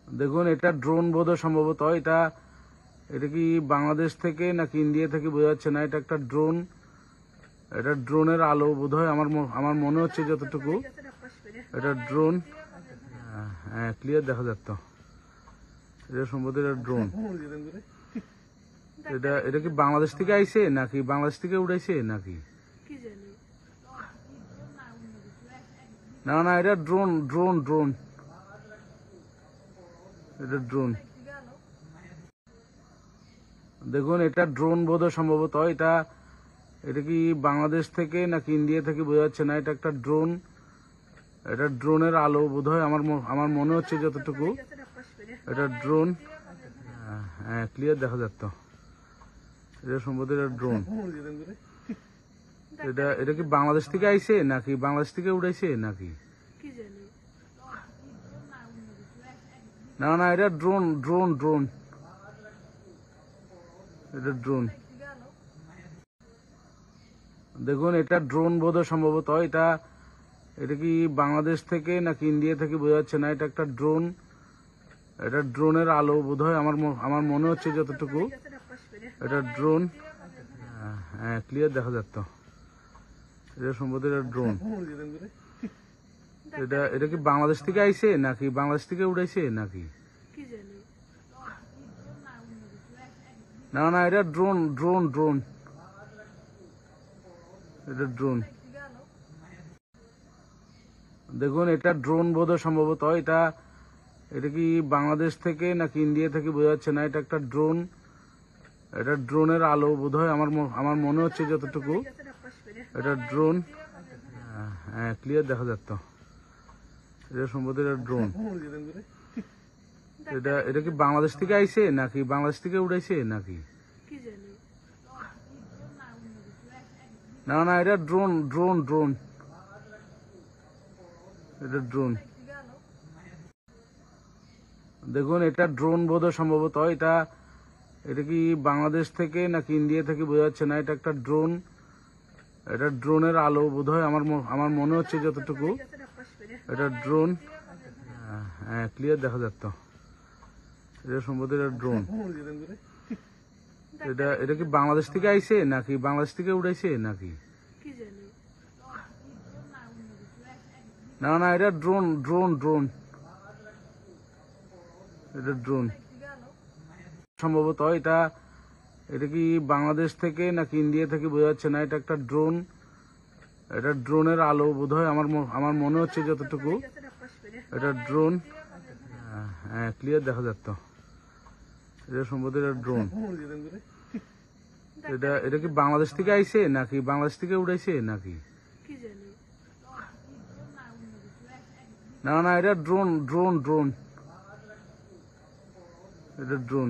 দেখুন, এটা ড্রোন বোধহয় সম্ভবত। এটা এটা কি বাংলাদেশ থেকে নাকি ইন্ডিয়া থেকে বোঝা যাচ্ছে না। এটা একটা ড্রোন। এটা ড্রোনের আলো বোধহয়, আমার মনে হচ্ছে যতটুকু। এটা ড্রোন। হ্যাঁ, ক্লিয়ার দেখা যাচ্ছে। এটা সম্ভবত এটা ড্রোন। এটা কি বাংলাদেশ থেকে আইছে নাকি বাংলাদেশ থেকে উড়াইছে নাকি? না না, এটা ড্রোন ড্রোন ড্রোন। এটা ড্রোন। দেখুন, এটা ড্রোন বোধহয় সম্ভবত। এটা এটা কি বাংলাদেশ থেকে নাকি ইন্ডিয়া থেকে বোঝা যাচ্ছে না। এটা একটা ড্রোন। এটা ড্রোনের আলো বোধহয়, আমার মনে হচ্ছে যতটুকু। এটা ড্রোন। হ্যাঁ, ক্লিয়ার দেখা যাচ্ছে। এটা সম্ভবত এটা ড্রোন। এটা কি বাংলাদেশ থেকে আইছে নাকি বাংলাদেশ থেকে উড়াইছে নাকি? না না, এটা ড্রোন ড্রোন ড্রোন। এটা ড্রোন। দেখুন, এটা ড্রোন বোধহয় সম্ভবত। এটা এটা কি বাংলাদেশ থেকে নাকি ইন্ডিয়া থেকে বোঝা যাচ্ছে না। এটা একটা ড্রোন। এটা ড্রোনের আলো বোধহয়, আমার মনে হচ্ছে যতটুকু। এটা ড্রোন। হ্যাঁ, ক্লিয়ার দেখা যাচ্ছে। এটা সম্ভবত এটা ড্রোন। এটা কি বাংলাদেশ থেকে আইছে নাকি বাংলাদেশ থেকে উড়াইছে নাকি? না না, এটা ড্রোন ড্রোন ড্রোন। এটা ড্রোন। দেখুন, এটা ড্রোন বোধহয় সম্ভবত। এটা এটা কি বাংলাদেশ থেকে নাকি ইন্ডিয়া থেকে বোঝা যাচ্ছে না। এটা একটা ড্রোন। এটা ড্রোনের আলো বোধহয়, আমার মনে হচ্ছে যতটুকু। এটা ড্রোন। হ্যাঁ, ক্লিয়ার দেখা যাচ্ছে। এটা সম্ভবত এটা ড্রোন। এটা কি বাংলাদেশ থেকে আইছে নাকি বাংলাদেশ থেকে উড়াইছে নাকি? না না, এটা ড্রোন ড্রোন ড্রোন। এটা ড্রোন। দেখুন, এটা ড্রোন বোধহয় সম্ভবত। এটা এটা কি বাংলাদেশ থেকে নাকি ইন্ডিয়া থেকে বোঝা যাচ্ছে না। এটা একটা ড্রোন। এটা ড্রোনের আলো বোধহয়, আমার মনে হচ্ছে যতটুকু। এটা ড্রোন। হ্যাঁ, ক্লিয়ার দেখা যাচ্ছে। এটা সম্ভবত এটা ড্রোন। এটা কি বাংলাদেশ থেকে আইছে নাকি বাংলাদেশ থেকে উড়াইছে নাকি? না না, এটা ড্রোন ড্রোন ড্রোন। এটা ড্রোন সম্ভবত। এটা এটা কি বাংলাদেশ থেকে নাকি ইন্ডিয়া থেকে বোঝা যাচ্ছে না। এটা একটা ড্রোন। এটা ড্রোনের আলো বোধহয়, আমার মনে হচ্ছে যতটুকু। এটা ড্রোন। হ্যাঁ, ক্লিয়ার দেখা যাচ্ছে। এটা সম্ভবত এটা ড্রোন। এটা কি বাংলাদেশ থেকে আইছে নাকি বাংলাদেশ থেকে উড়াইছে নাকি? না না, এটা ড্রোন ড্রোন ড্রোন। এটা ড্রোন।